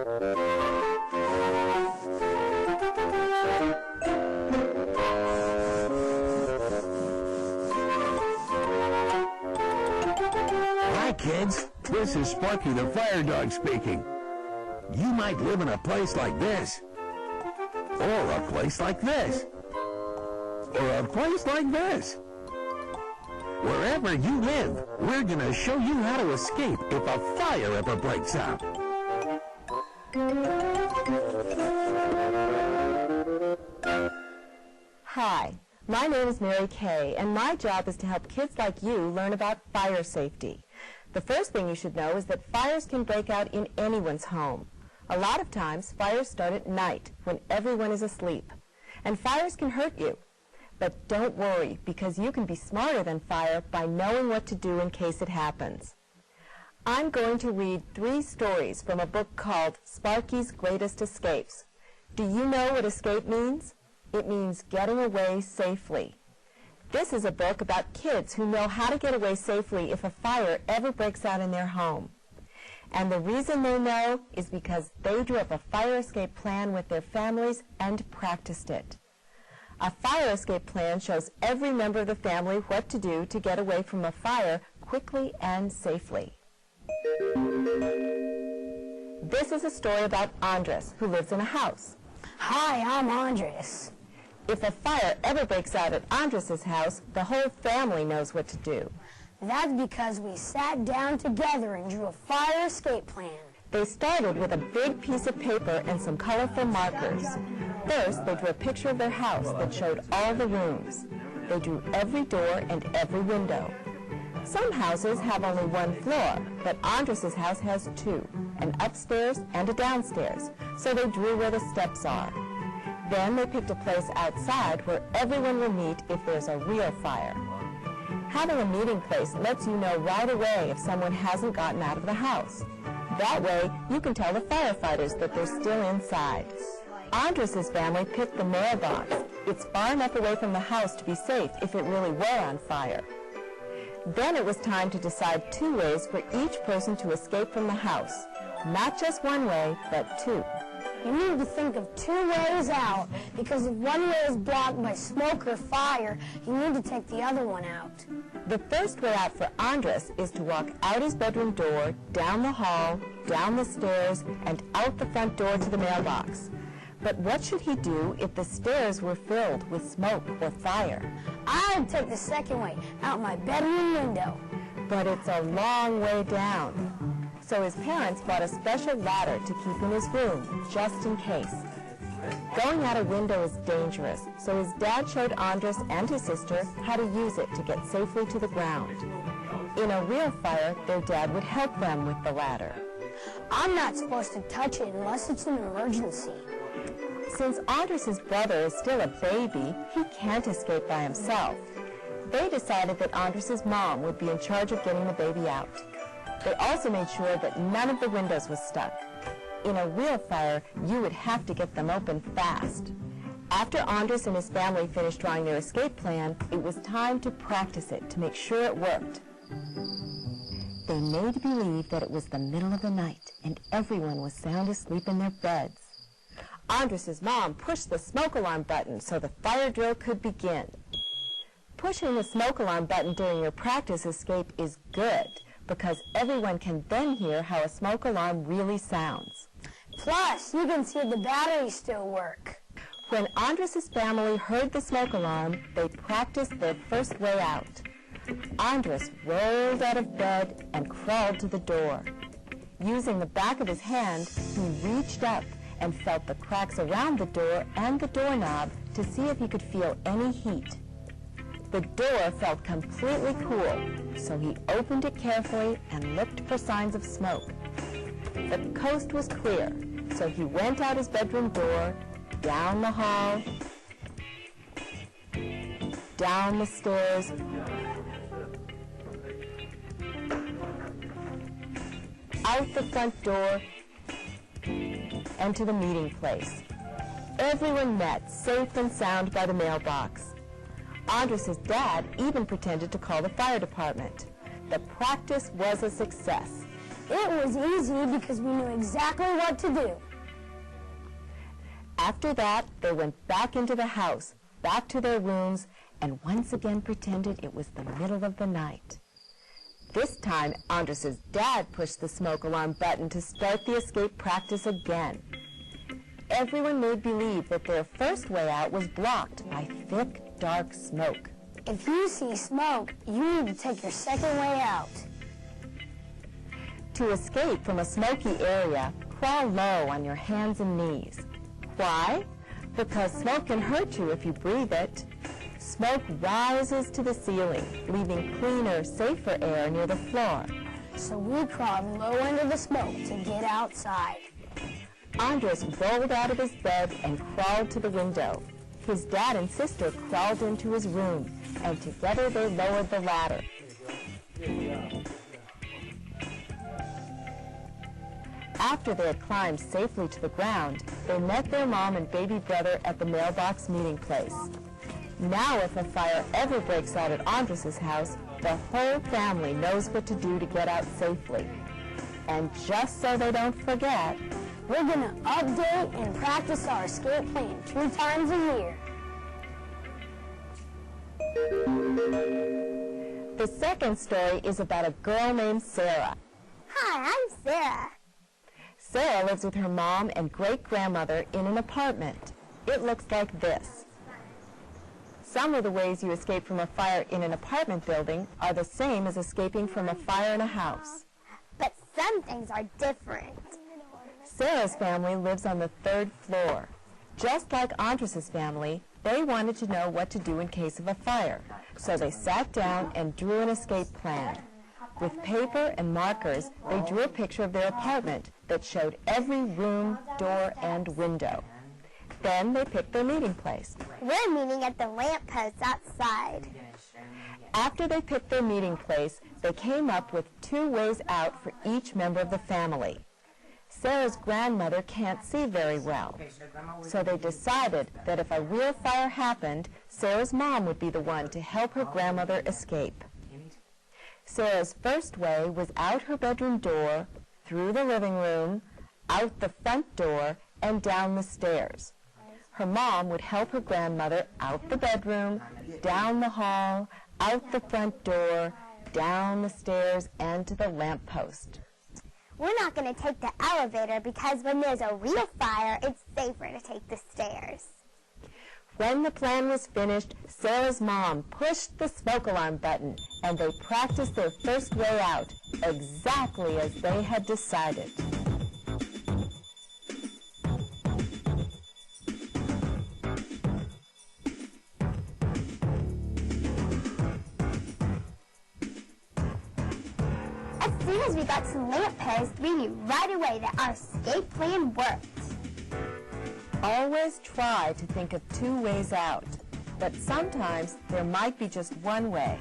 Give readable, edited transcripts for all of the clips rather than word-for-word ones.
Hi, kids. This is Sparky the Fire Dog speaking. You might live in a place like this, or a place like this, or a place like this. Wherever you live, we're going to show you how to escape if a fire ever breaks out. Hi, my name is Mary Kay, and my job is to help kids like you learn about fire safety. The first thing you should know is that fires can break out in anyone's home. A lot of times, fires start at night when everyone is asleep. And fires can hurt you. But don't worry, because you can be smarter than fire by knowing what to do in case it happens. I'm going to read 3 stories from a book called Sparky's Greatest Escapes. Do you know what escape means? It means getting away safely. This is a book about kids who know how to get away safely if a fire ever breaks out in their home. And the reason they know is because they drew up a fire escape plan with their families and practiced it. A fire escape plan shows every member of the family what to do to get away from a fire quickly and safely. This is a story about Andres, who lives in a house. Hi, I'm Andres. If a fire ever breaks out at Andres' house, the whole family knows what to do. That's because we sat down together and drew a fire escape plan. They started with a big piece of paper and some colorful markers. First, they drew a picture of their house that showed all the rooms. They drew every door and every window. Some houses have only 1 floor, but Andres' house has 2, an upstairs and a downstairs, so they drew where the steps are. Then they picked a place outside where everyone will meet if there's a real fire. Having a meeting place lets you know right away if someone hasn't gotten out of the house. That way, you can tell the firefighters that they're still inside. Andres' family picked the mailbox. It's far enough away from the house to be safe if it really were on fire. Then it was time to decide 2 ways for each person to escape from the house. Not just 1 way, but 2. You need to think of 2 ways out, because if one way is blocked by smoke or fire, you need to take the other one out. The first way out for Andres is to walk out his bedroom door, down the hall, down the stairs, and out the front door to the mailbox. But what should he do if the stairs were filled with smoke or fire? I'd take the second way, out my bedroom window. But it's a long way down. So his parents bought a special ladder to keep in his room, just in case. Going out a window is dangerous, so his dad showed Andres and his sister how to use it to get safely to the ground. In a real fire, their dad would help them with the ladder. I'm not supposed to touch it unless it's an emergency. Since Andres' brother is still a baby, he can't escape by himself. They decided that Andres' mom would be in charge of getting the baby out. They also made sure that none of the windows was stuck. In a real fire, you would have to get them open fast. After Andres and his family finished drawing their escape plan, it was time to practice it to make sure it worked. They made believe that it was the middle of the night and everyone was sound asleep in their beds. Andres' mom pushed the smoke alarm button so the fire drill could begin. Pushing the smoke alarm button during your practice escape is good, because everyone can then hear how a smoke alarm really sounds. Plus, you can see if the batteries still work. When Andres' family heard the smoke alarm, they practiced their first way out. Andres rolled out of bed and crawled to the door. Using the back of his hand, he reached up and felt the cracks around the door and the doorknob to see if he could feel any heat. The door felt completely cool, so he opened it carefully and looked for signs of smoke. The coast was clear, so he went out his bedroom door, down the hall, down the stairs, out the front door, and to the meeting place. Everyone met safe and sound by the mailbox. Andres' dad even pretended to call the fire department. The practice was a success. It was easy because we knew exactly what to do. After that, they went back into the house, back to their rooms, and once again pretended it was the middle of the night. This time, Andres' dad pushed the smoke alarm button to start the escape practice again. Everyone made believe that their first way out was blocked by thick, dark smoke. If you see smoke, you need to take your second way out. To escape from a smoky area, crawl low on your hands and knees. Why? Because smoke can hurt you if you breathe it. Smoke rises to the ceiling, leaving cleaner, safer air near the floor. So we crawled low into the smoke to get outside. Andres rolled out of his bed and crawled to the window. His dad and sister crawled into his room, and together they lowered the ladder. After they had climbed safely to the ground, they met their mom and baby brother at the mailbox meeting place. Now if a fire ever breaks out at Andres' house, the whole family knows what to do to get out safely. And just so they don't forget, we're going to update and practice our escape plan 2 times a year. The second story is about a girl named Sarah. Hi, I'm Sarah. Sarah lives with her mom and great-grandmother in an apartment. It looks like this. Some of the ways you escape from a fire in an apartment building are the same as escaping from a fire in a house. But some things are different. Sarah's family lives on the 3rd floor. Just like Andres' family, they wanted to know what to do in case of a fire, so they sat down and drew an escape plan. With paper and markers, they drew a picture of their apartment that showed every room, door, and window. Then they picked their meeting place. We're meeting at the lamppost outside. After they picked their meeting place, they came up with 2 ways out for each member of the family. Sarah's grandmother can't see very well, so they decided that if a real fire happened, Sarah's mom would be the one to help her grandmother escape. Sarah's first way was out her bedroom door, through the living room, out the front door, and down the stairs. Her mom would help her grandmother out the bedroom, down the hall, out the front door, down the stairs, and to the lamppost. We're not going to take the elevator because when there's a real fire, it's safer to take the stairs. When the plan was finished, Sarah's mom pushed the smoke alarm button, and they practiced their first way out, exactly as they had decided. As soon as we got to the lamppost, we knew right away that our escape plan worked. Always try to think of 2 ways out, but sometimes there might be just one way.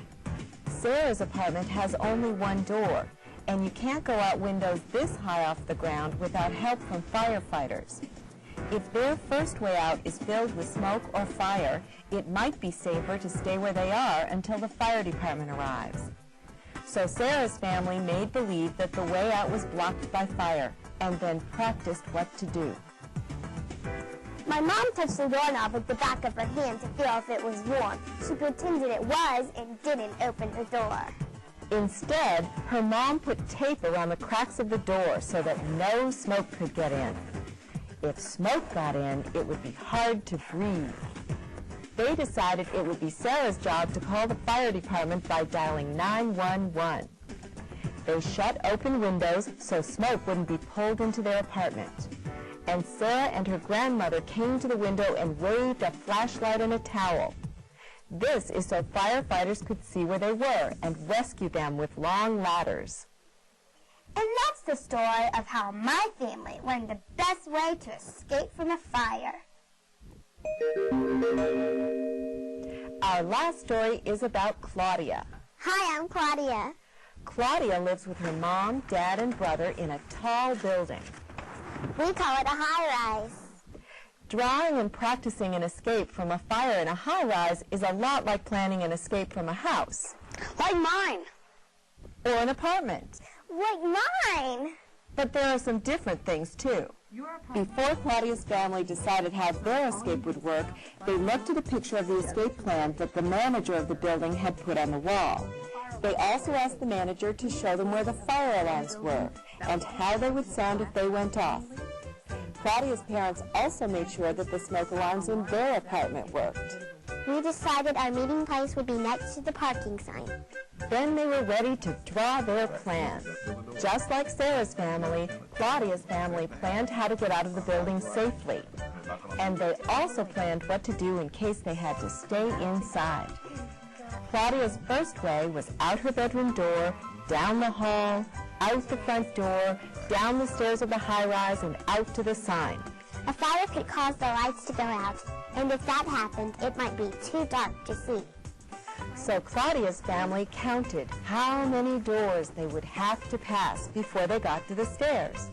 Sarah's apartment has only one door, and you can't go out windows this high off the ground without help from firefighters. If their first way out is filled with smoke or fire, it might be safer to stay where they are until the fire department arrives. So Sarah's family made believe that the way out was blocked by fire, and then practiced what to do. My mom touched the doorknob with the back of her hand to feel if it was warm. She pretended it was and didn't open the door. Instead, her mom put tape around the cracks of the door so that no smoke could get in. If smoke got in, it would be hard to breathe. They decided it would be Sarah's job to call the fire department by dialing 911. They shut open windows so smoke wouldn't be pulled into their apartment. And Sarah and her grandmother came to the window and waved a flashlight and a towel. This is so firefighters could see where they were and rescue them with long ladders. And that's the story of how my family learned the best way to escape from a fire. Our last story is about Claudia. Hi, I'm Claudia. Claudia lives with her mom, dad, and brother in a tall building. We call it a high-rise. Drawing and practicing an escape from a fire in a high-rise is a lot like planning an escape from a house. Like mine. Or an apartment. like mine. But there are some different things, too. Before Claudia's family decided how their escape would work, they looked at a picture of the escape plan that the manager of the building had put on the wall. They also asked the manager to show them where the fire alarms were and how they would sound if they went off. Claudia's parents also made sure that the smoke alarms in their apartment worked. We decided our meeting place would be next to the parking sign. Then they were ready to draw their plan. Just like Sarah's family, Claudia's family planned how to get out of the building safely. And they also planned what to do in case they had to stay inside. Claudia's first way was out her bedroom door, down the hall, out the front door, down the stairs of the high-rise, and out to the sign. A fire could cause the lights to go out, and if that happened, it might be too dark to see. So Claudia's family counted how many doors they would have to pass before they got to the stairs.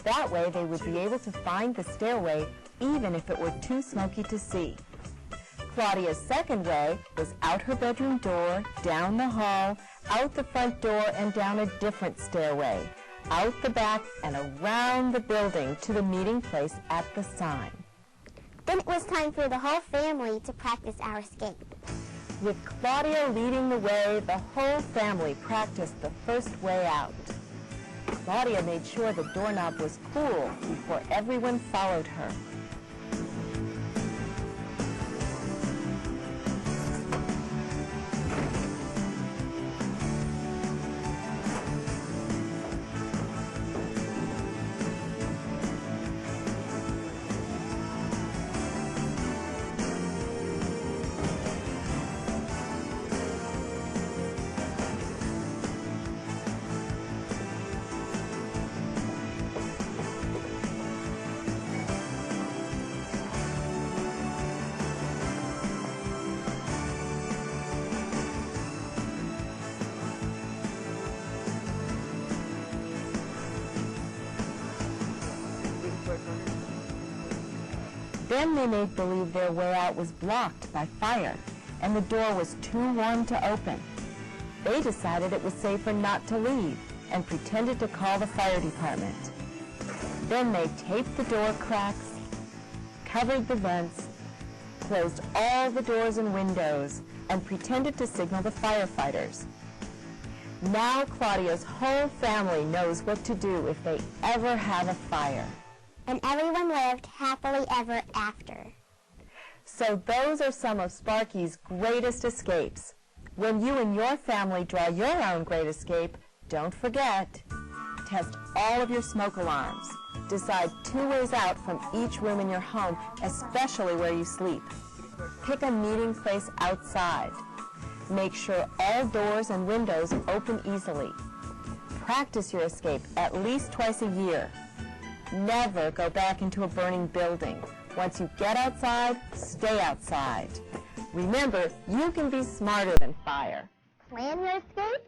That way they would be able to find the stairway even if it were too smoky to see. Claudia's second way was out her bedroom door, down the hall, out the front door, and down a different stairway, out the back and around the building to the meeting place at the sign. Then it was time for the whole family to practice our escape. With Claudia leading the way, the whole family practiced the first way out. Claudia made sure the doorknob was cool before everyone followed her. Then they made believe their way out was blocked by fire, and the door was too warm to open. They decided it was safer not to leave, and pretended to call the fire department. Then they taped the door cracks, covered the vents, closed all the doors and windows, and pretended to signal the firefighters. Now Claudia's whole family knows what to do if they ever have a fire. And everyone lived happily ever after. So those are some of Sparky's greatest escapes. When you and your family draw your own great escape, don't forget, test all of your smoke alarms. Decide 2 ways out from each room in your home, especially where you sleep. Pick a meeting place outside. Make sure all doors and windows open easily. Practice your escape at least twice a year. Never go back into a burning building. Once you get outside, stay outside. Remember, you can be smarter than fire. Plan your escape